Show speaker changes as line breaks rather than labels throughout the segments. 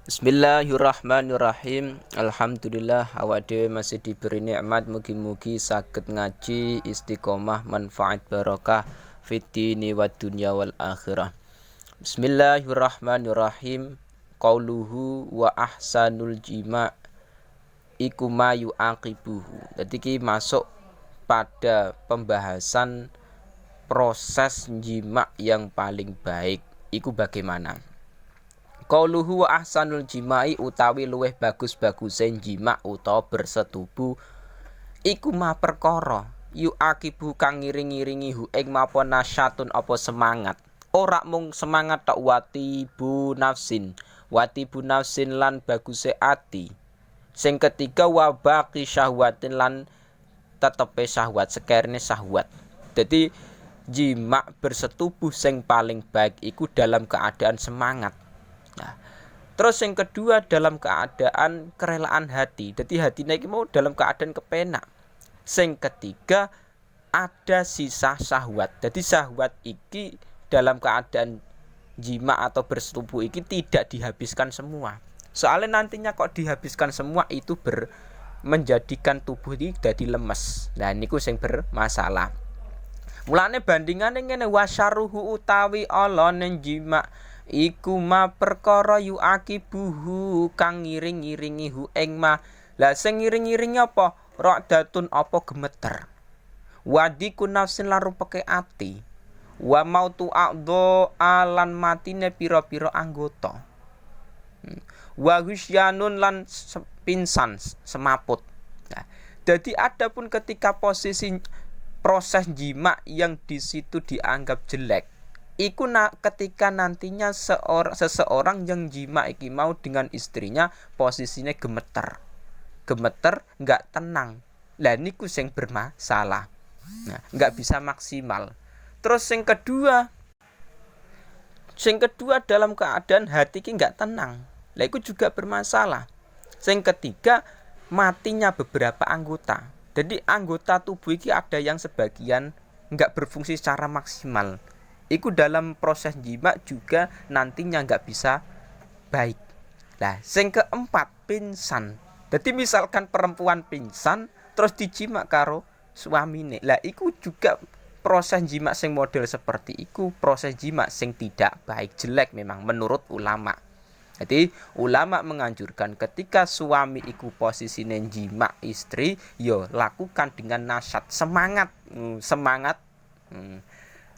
Bismillahirrahmanirrahim. Alhamdulillah awak dhewe masih diberi nikmat, mugi-mugi saged ngaji istiqomah manfaat barokah fitini wa dunya wal akhirah. Bismillahirrahmanirrahim. Qauluhu wa ahsanul jima' iku ma yu'aqibuhu. Jadi ki masuk pada pembahasan proses jima' yang paling baik iku bagaimana. Qauluhu wa ahsanul jima'i utawi luweh bagus-baguse jima' utawa bersetubuh iku ma perkara yu akibu kang ngiring-iringi hu ing mapa nasyatun apa semangat. Ora mung semangat tok watibu nafsin lan baguse ati. Sing ketiga wa baqi syahwatin lan tetepe syahwat, sekerne syahwat. Jadi jima' bersetubuh sing paling baik iku dalam keadaan semangat. Nah, terus yang kedua dalam keadaan kerelaan hati. Jadi hatinya ini mau dalam keadaan kepenak. Yang ketiga ada sisa syahwat. Jadi syahwat iki dalam keadaan jima atau bersetubuh iki tidak dihabiskan semua. Soalnya nantinya kok dihabiskan semua itu menjadikan tubuh ini jadi lemes. Nah niku sing bermasalah. Mulane bandingane ngene wasyaruhu utawi ala ning jima iku ma perkara yu akibuhu kang ngiring-iringi hu ing ma. Lah sing ngiring-iringi apa? Ra'datun apa gemeter. Wadiku nafsin lan rupeke ati. Wa mautu a'dha alan matine pira-pira anggota. Wa husyanun lan pingsan semaput. Nah, jadi adapun ketika posisi proses jima yang di situ dianggap jelek, iku ketika nantinya seseorang yang jima iki mau dengan istrinya posisinya gemeter, nggak tenang. Lah niku sing bermasalah. Nah, nggak bisa maksimal. Terus yang kedua dalam keadaan hati ki nggak tenang. Lah iku juga bermasalah. Yang ketiga matinya beberapa anggota. Jadi anggota tubuh iki ada yang sebagian nggak berfungsi secara maksimal. Iku dalam proses jima juga nantinya nggak bisa baik. Nah, yang keempat pingsan. Jadi misalkan perempuan pingsan terus dijima karo suamine. Lah iku juga proses jima sing model seperti iku proses jima sing tidak baik, jelek memang menurut ulama. Jadi ulama menganjurkan ketika suami iku posisine jima istri, yo lakukan dengan nasyat, semangat.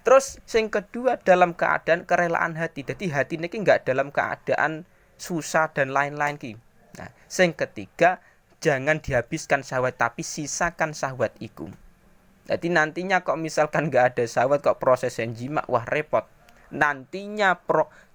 Terus yang kedua dalam keadaan kerelaan hati. Jadi hati ini enggak dalam keadaan susah dan lain-lain ki. Nah, yang ketiga jangan dihabiskan syahwat tapi sisakan syahwat iku. Jadi nantinya kok misalkan enggak ada syahwat kok proses jima, wah repot. Nantinya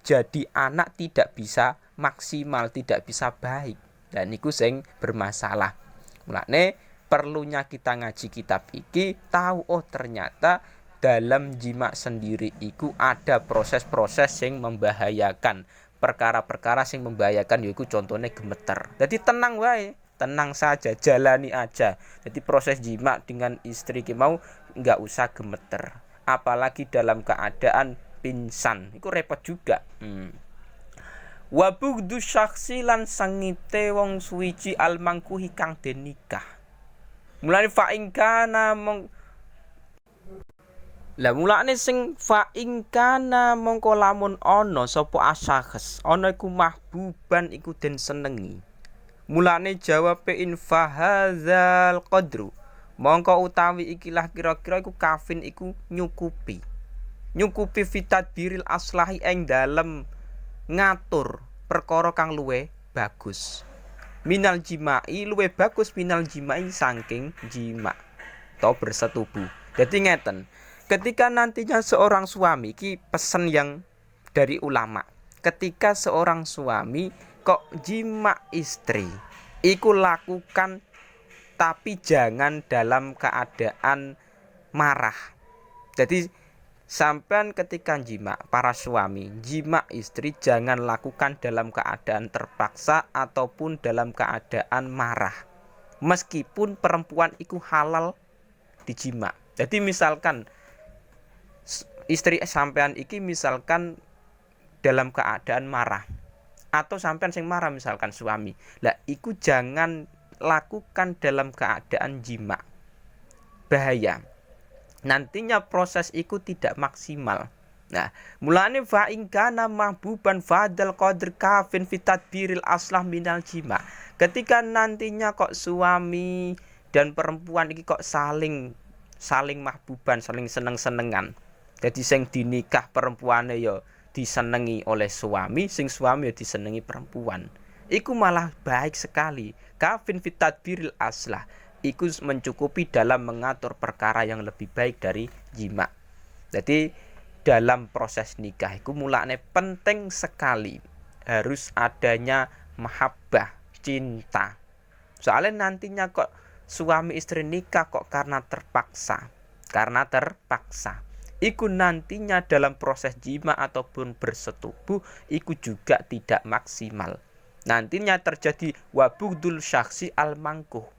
jadi anak tidak bisa maksimal, tidak bisa baik. Dan niku sing bermasalah. Mulane perlunya kita ngaji kitab iki tahu oh ternyata dalam jima sendiri iku ada proses-proses yang membahayakan. Perkara-perkara yang membahayakan yaitu contohnya gemeter. Jadi tenang wae, tenang saja, jalani aja. Jadi proses jima dengan istri ki mau enggak usah gemeter. Apalagi dalam keadaan pingsan. Iku repot juga. Wa bugdu syakhsi lan sangite wong suwiji almangkuhi kang den nikah. Mulane fa ing kana mulane sing fa ing kana mongko lamun ana sapa asyakhs ana iku mahbuban iku den senengi. Mulane jawab in fahadzal qadru mongko utawi ikilah kira-kira iku kafin iku nyukupi fitadbiril aslahi ing dalem ngatur perkara kang luwih bagus. Minal jima'i luwih bagus minal jima'i saking jima atau bersetubuh. Jadi ngeten, ketika nantinya seorang suami ki pesen yang dari ulama, ketika seorang suami kok jima istri iku lakukan tapi jangan dalam keadaan marah. Jadi sampean ketika jima, para suami jima istri jangan lakukan dalam keadaan terpaksa ataupun dalam keadaan marah. Meskipun perempuan itu halal dijima. Jadi misalkan istri sampean iki misalkan dalam keadaan marah atau sampean sing marah misalkan suami. Lah iku jangan lakukan dalam keadaan jima. Bahaya. Nantinya proses iku tidak maksimal. Nah, mulane fa in kana mahbuban fadal qadr kafin fi tadbiril aslah minal jima. Ketika nantinya kok suami dan perempuan iki kok saling mahbuban, saling seneng-senengan. Jadi sing dinikah perempuane ya disenengi oleh suami, sing suami ya disenengi perempuan. Iku malah baik sekali. Kafin fi tadbiril aslah. Iku mencukupi dalam mengatur perkara yang lebih baik dari jima. Jadi dalam proses nikah itu mulane penting sekali harus adanya mahabbah, cinta. Soalnya nantinya kok suami istri nikah kok karena terpaksa. Iku nantinya dalam proses jima ataupun bersetubuh iku juga tidak maksimal. Nantinya terjadi wabudul syaksi al-mangkuh.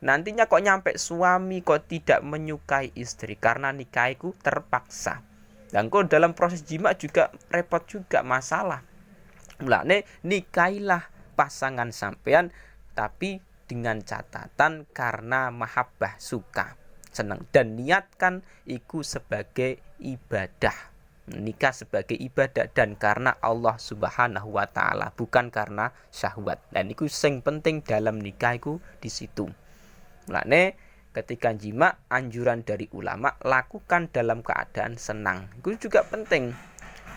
Nantinya kok nyampe suami kok tidak menyukai istri karena nikahku terpaksa. Dan kok dalam proses jima juga repot juga masalah. Mulane nikailah pasangan sampean tapi dengan catatan karena mahabbah, suka, senang, dan niatkan iku sebagai ibadah. Nikah sebagai ibadah dan karena Allah Subhanahu wa taala, bukan karena syahwat. Dan iku sing penting dalam nikah iku di situ. Mulane ketika jima anjuran dari ulama lakukan dalam keadaan senang. Itu juga penting.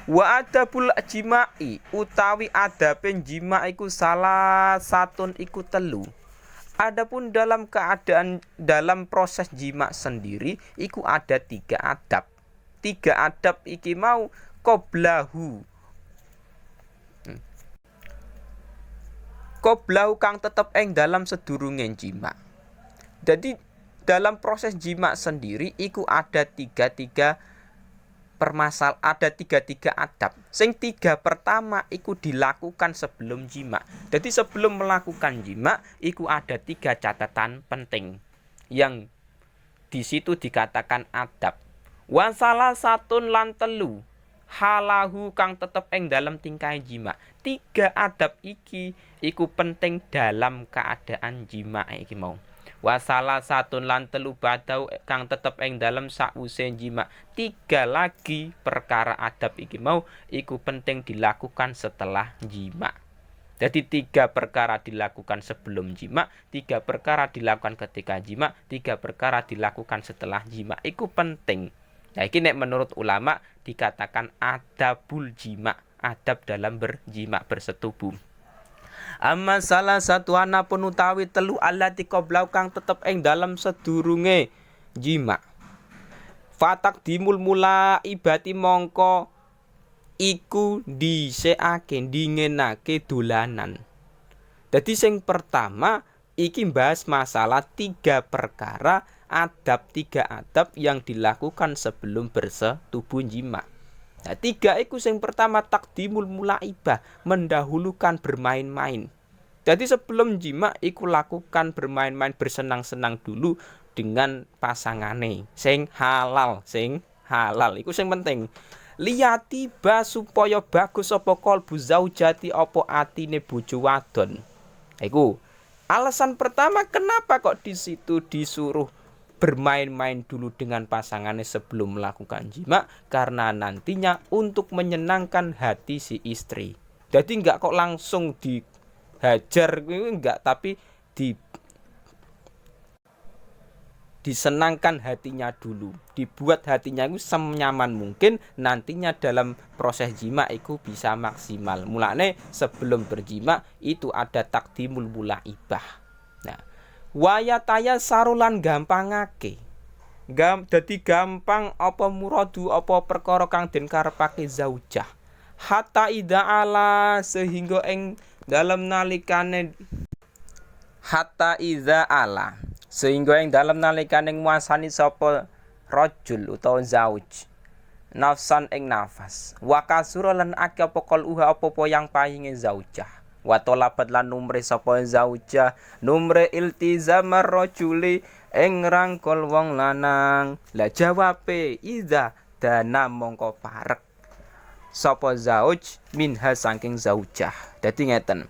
Wa adabul jima'i utawi adabe jima iku salah satun iku telu. Adapun dalam proses jima sendiri iku ada 3 adab. 3 adab iki mau qoblahu. Qoblahu kang tetep ing dalam sedurunge jima. Jadi dalam proses jima sendiri iku ada tiga adab. Sing 3 pertama iku dilakukan sebelum jima. Jadi sebelum melakukan jima iku ada 3 catatan penting yang di situ dikatakan adab. Wa salah satun lan telu halahu kang tetep ing dalam tingkah jima. 3 adab iki iku penting dalam keadaan jima iki mau. Wa salah satun lan telu badau kang tetep ing dalam sakwuse jima. 3 lagi perkara adab iki mau iku penting dilakukan setelah jima. Jadi 3 perkara dilakukan sebelum jima, 3 perkara dilakukan ketika jima, 3 perkara dilakukan setelah jima. Iku penting. Nah ini menurut ulama dikatakan adabul jima, adab dalam berjima, bersetubuh. Amma salah satu anapun utawi telu allati qablau kang tetep ing dalam sedurunge jima. Fatak dimul mula ibati mongko iku dhisikake dingenake dolanan. Dadi sing pertama iki bahas masalah 3 perkara adab, 3 adab yang dilakukan sebelum bersetubuh jima. Nah, 3 iku sing pertama takdimul mulaibah, mendahulukan bermain-main. Jadi sebelum jima iku lakukan bermain-main, bersenang-senang dulu dengan pasangane sing halal, iku sing penting. Liyati ba supaya bagus apa kalbu zaujati apa atine bojo wadon. Iku alasan pertama kenapa kok di situ disuruh bermain-main dulu dengan pasangannya sebelum melakukan jima, karena nantinya untuk menyenangkan hati si istri. Jadi enggak kok langsung dihajar, enggak, tapi disenangkan hatinya dulu, dibuat hatinya itu senyaman mungkin, nantinya dalam proses jima itu bisa maksimal. Mulane sebelum berjima itu ada takdimul mulaibah. Nah, wayataya sarulan gampangake. Dadi gampang apa muradu apa perkara kang den karepake zaujah. Hatta ida ala sehingga ing dalam nalikane nguasani sapa rajul utawa zauj nafsan ing nafas wa kasura lan akeh apa qaluha apa yang payinge zaujah wa talabat lan numre sapa zaujah numre iltizamar rajuli ing rangkul wong lanang. Lah jawabe iza dana mongko parek sapa zauj minha saking zaujah. Dadi ngeten.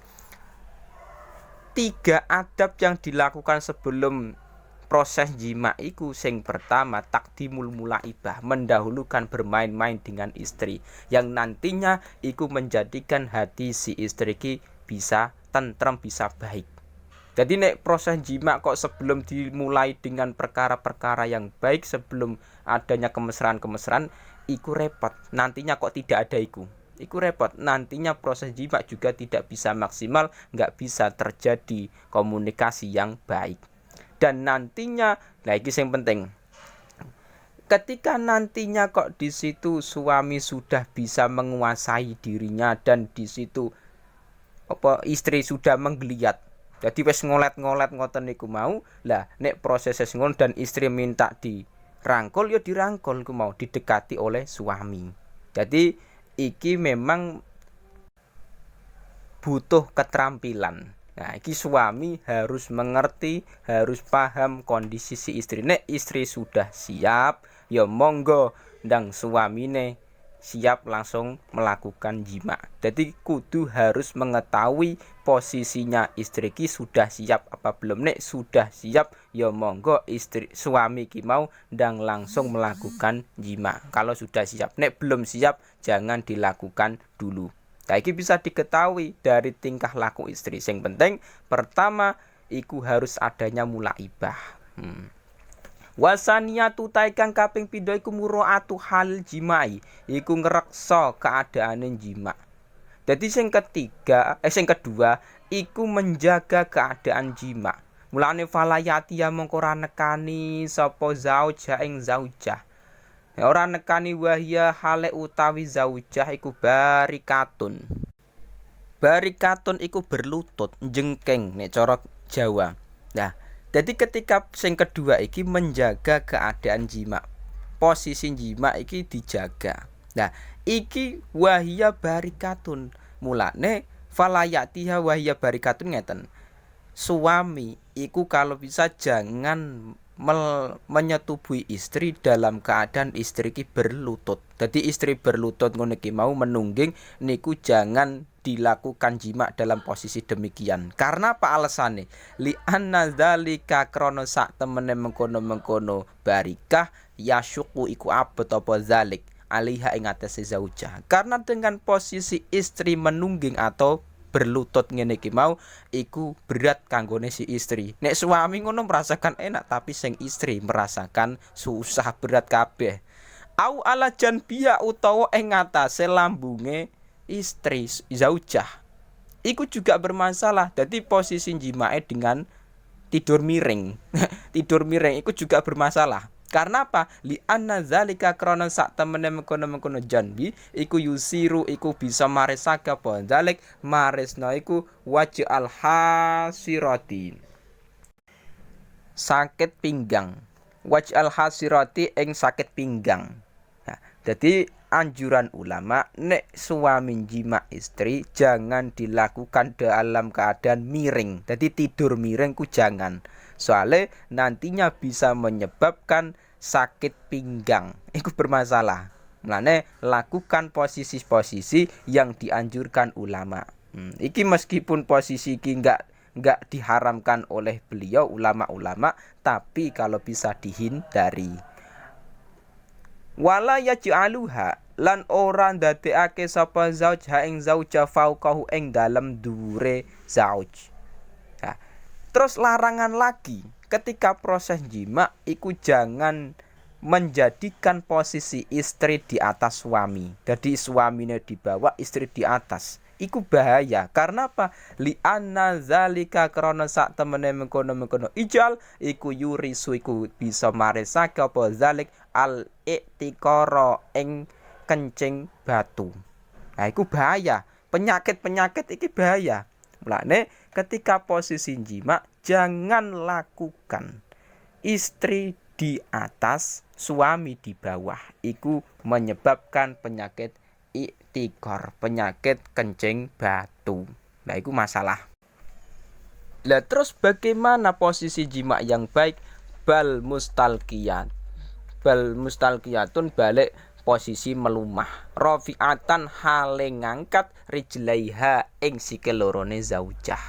3 adab yang dilakukan sebelum proses jima iku, sing pertama takdimul mulaibah, mendahulukan bermain-main dengan istri, yang nantinya iku menjadikan hati si istri ki bisa tentrem, bisa baik. Jadi nek proses jima kok sebelum dimulai dengan perkara-perkara yang baik, sebelum adanya kemesraan-kemesraan, iku repot. Nantinya kok tidak ada iku repot. Nantinya proses jima juga tidak bisa maksimal, nggak bisa terjadi komunikasi yang baik. Dan nantinya, nah ini yang penting, ketika nantinya kok di situ suami sudah bisa menguasai dirinya, dan di situ istri sudah menggeliat, jadi wes ngolet-ngolet ngoten niku mau, lah nek proses ngono dan istri minta dirangkul, ya dirangkul ku mau, didekati oleh suami. Jadi iki memang butuh keterampilan. Nah, iki suami harus mengerti, harus paham kondisi si istri. Nek istri sudah siap, ya monggo ndang suamine siap langsung melakukan jima. Jadi kudu harus mengetahui posisinya istri ki sudah siap apa belum. Nek sudah siap, ya monggo suami ki mau ndang langsung melakukan jima. Kalau sudah siap, nek belum siap jangan dilakukan dulu. Nah, ini bisa diketahui dari tingkah laku istri. Yang penting pertama iku harus adanya mulaibah. Wasaniyatu taikang kaping pindho iku muraatu hal jimai, iku ngreksa keadaane jima. Jadi sing kedua iku menjaga keadaan jima. Mulane falayati ya mongko ora nekani sapa zauja ing zaujah. Ora nekani wahya hale utawi zaujah iku barikatun. Barikatun iku berlutut, jengkeng nek cara Jawa. Nah, jadi ketika sing kedua iki menjaga keadaan jima. Posisi jima iki dijaga. Nah, iki wahya barikatun. Mulane falayatiha wahya barikatun ngeten. Suami iku kalau bisa jangan menyetubui istri dalam keadaan istri ki berlutut. Jadi istri berlutut ngono ki mau menungging niku jangan dilakukan jima dalam posisi demikian. Karena apa alasannya? Li anna dzalika krana sak temene mengkono-mengkono barikah yasyuku iku abet apa zalik alaiha ing atase zaujah. Karena dengan posisi istri menungging atau berlutut ngene iki mau iku berat kanggone si istri. Nek suami ngono merasakan enak, tapi sing istri merasakan susah, berat kabeh. Au ala janbiya utawa ing ngatasé lambunge istri zaujah. Iku juga bermasalah. Jadi posisi jimae dengan tidur miring. Tidur miring iku juga bermasalah. Karena apa? Li anna zalika krana sak temene mengkono-mengkono janbi iku yusiru iku bisa maresake apa zalik maresna iku waj'al hasirati. Sakit pinggang. Waj'al hasirati ing sakit pinggang. Nah, jadi anjuran ulama nek suami jima istri jangan dilakukan dalam keadaan miring. Jadi tidur miring ku jangan. Soalnya nantinya bisa menyebabkan sakit pinggang. Itu bermasalah. Mulane lakukan posisi-posisi yang dianjurkan ulama. Iki meskipun posisi iki enggak diharamkan oleh beliau ulama-ulama, tapi kalau bisa dihindari. Wala yaj'aluha lan ora ndadekake sapa zauj ha ing zauja fauqahu ing dalem dhuwure zauj. Nah, terus larangan lagi ketika proses jima iku jangan menjadikan posisi istri di atas suami. Jadi suaminya di bawah, istri di atas. Iku bahaya. Karena apa? Li anna zalika krana sak temene mengkono-mengkono ijal iku yurisu iku bisa maresake apa zalik al iktikara ing kencing batu. Nah, iku bahaya. Penyakit-penyakit iki bahaya. Mulane ketika posisi jima jangan lakukan istri di atas, suami di bawah. Iku menyebabkan penyakit iktikar, penyakit kencing batu. Nah, itu masalah. Lah terus bagaimana posisi jima yang baik? Bal mustalqiyat. Bal mustalqiyatun balik posisi melumah, rafi'atan hale ngangkat rijlaiha ing sikil lorone zaujah.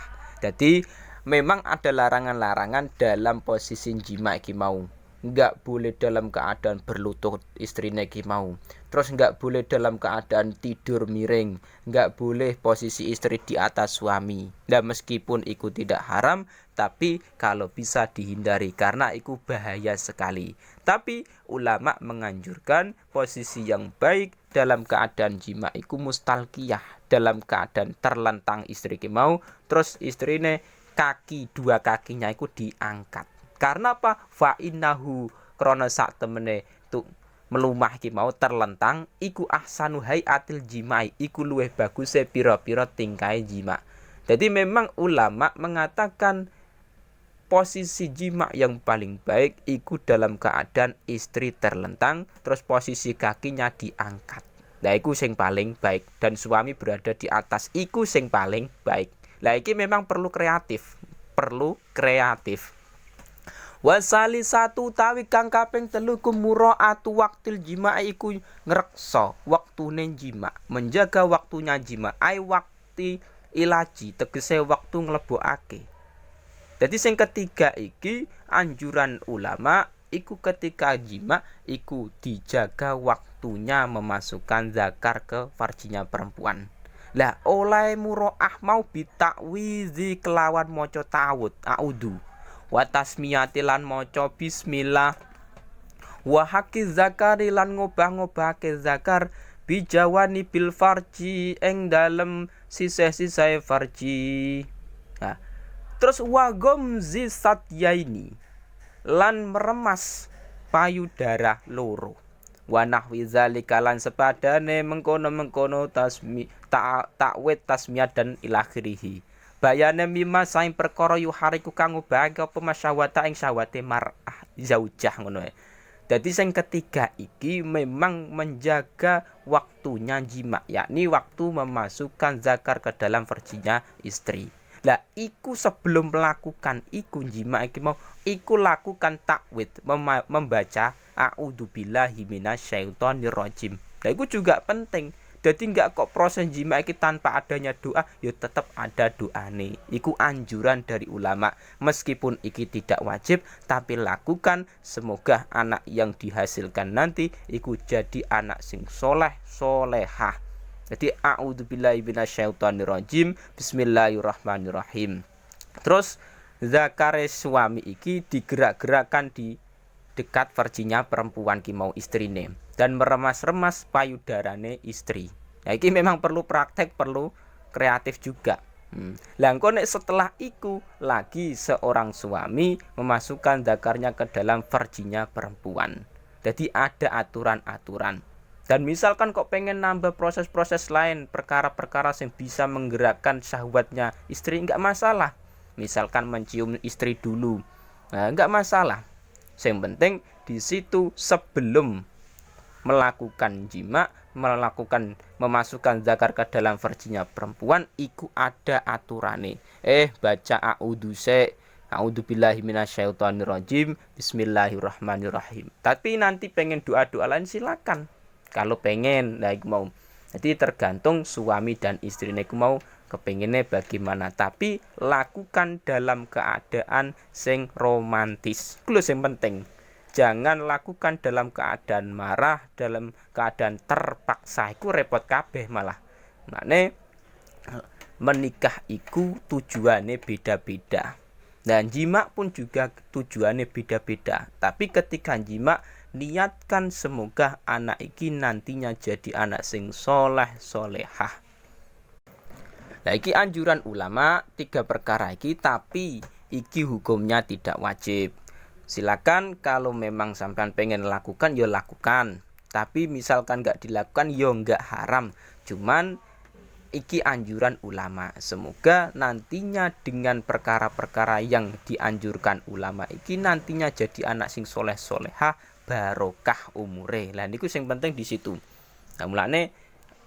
Jadi memang ada larangan-larangan dalam posisi jima iki mau. Enggak boleh dalam keadaan berlutut istrinya iki mau. Terus enggak boleh dalam keadaan tidur miring, enggak boleh posisi istri di atas suami. Dan meskipun itu tidak haram, tapi kalau bisa dihindari karena itu bahaya sekali. Tapi ulama menganjurkan posisi yang baik dalam keadaan jima iku mustalqiyah, dalam keadaan terlentang istri ki mau, terus istrine dua kakinya iku diangkat. Karena apa? Fa innahu krana sak temene tu melumah ki mau terlentang iku ahsanu hayatil jimai, iku luwih baguse pira-pira tingkahe jima. Jadi memang ulama mengatakan posisi jima yang paling baik iku dalam keadaan istri terlentang terus posisi kakinya diangkat. Nah iku sing paling baik dan suami berada di atas, iku sing paling baik. Lah iki memang perlu kreatif. Wasali satu tawi kang kaping telu kumuraatu waktil jima iku ngreksa waktune jima, menjaga waktunya jima, ai wakti ilaji tegese waktu nglebokake. Jadi sing ketiga iki anjuran ulama iku ketika jima iku dijaga waktunya memasukkan zakar ke farjinya perempuan. Lah oleh muroah mau bitakwizi kelawan maca ta'awud a'udzu wa tasmiyati lan maca bismillah wa haqqi zakari lan ngobah-ngobahake zakar bijawani bil farji ing dalem sisih-sisih farji. Nah, terus wagomzi satyaini lan meremas payudara loro. Wa nahwi zalika lan sepadane mengkono-mengkono takwid tasmiyah dan ilakhirihi. Bayane mimma saing perkara yuhariku kang ngubahake apa masyawata ing syahwate mar'ah zaujah ngono ae. Dadi sing ketiga iki memang menjaga waktunya jima, yakni waktu memasukkan zakar ke dalam farjinya istri. Lah iku sebelum melakukan iku jima iki mau iku lakukan takwid, membaca a'udzubillahi minasyaitonir rajim. Lah iku juga penting. Jadi enggak kok proses jima iki tanpa adanya doa, ya tetap ada doane. Iku anjuran dari ulama. Meskipun iki tidak wajib, tapi lakukan, semoga anak yang dihasilkan nanti iku jadi anak sing soleh solehah. Jadi a'udzubillahi minasyaitonir rajim. Bismillahirrahmanirrahim. Terus zakare suami iki digerak-gerakan di dekat farjinya perempuan ki mau istrine dan meremas-remas payudarane istri. Nah iki memang perlu praktek, perlu kreatif juga. Lah engko nek setelah iku lagi seorang suami memasukkan zakarnya ke dalam farjinya perempuan. Jadi ada aturan-aturan. Dan misalkan kok pengen nambah proses-proses lain, perkara-perkara yang bisa menggerakkan syahwatnya istri, enggak masalah. Misalkan mencium istri dulu, nah, enggak masalah. Yang penting di situ sebelum melakukan jima, memasukkan zakar ke dalam farjinya perempuan, iku ada aturane. Baca a'udzubillahi minasyaitonirrajim, bismillahirrahmanirrahim. Tapi nanti pengen doa-doa lain silakan. Kalau pengen, nah iku mau. Jadi tergantung suami dan istrinya iku mau kepengennya bagaimana, tapi lakukan dalam keadaan sing romantis. Itu yang penting. Jangan lakukan dalam keadaan marah, dalam keadaan terpaksa. Iku repot kabeh malah. Makne menikah iku tujuannya beda-beda. Dan jima pun juga tujuannya beda-beda. Tapi ketika jima, niatkan semoga anak iki nantinya jadi anak sing soleh solehah. Nah iki anjuran ulama 3 perkara iki, tapi iki hukumnya tidak wajib. Silakan kalau memang sampean pengen lakukan ya lakukan. Tapi misalkan enggak dilakukan ya enggak haram. Cuman iki anjuran ulama. Semoga nantinya dengan perkara-perkara yang dianjurkan ulama iki nantinya jadi anak sing soleh solehah, barokah umure. Lah niku sing penting di situ. Nah mulane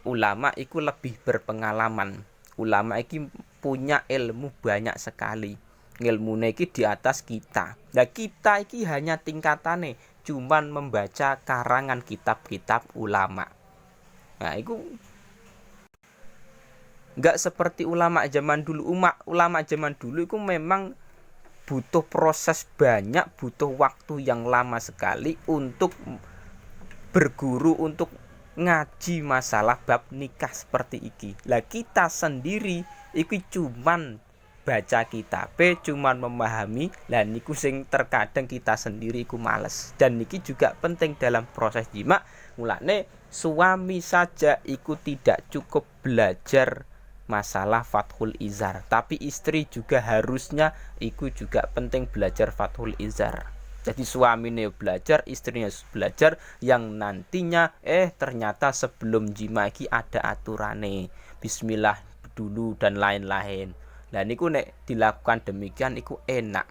ulama iku lebih berpengalaman. Ulama iki punya ilmu banyak sekali. Ilmune iki di atas kita. Nah kita iki hanya tingkatane. cuman membaca karangan kitab-kitab ulama. Nah, itu nggak seperti ulama zaman dulu. Ulama zaman dulu itu memang butuh proses banyak, butuh waktu yang lama sekali untuk berguru, untuk ngaji masalah bab nikah seperti iki. Lah kita sendiri iki cuman baca kitabe, cuman memahami. Lah niku sing terkadang kita sendiri iku males. Dan niki juga penting dalam proses jima. Mulane suami saja iku tidak cukup belajar masalah fathul izar, tapi istri juga harusnya iku juga penting belajar fathul izar. Jadi suaminya belajar, istrinya belajar, yang nantinya ternyata sebelum jima iki ada aturane, bismillah dulu dan lain-lain. Nah niku nek dilakukan demikian iku enak.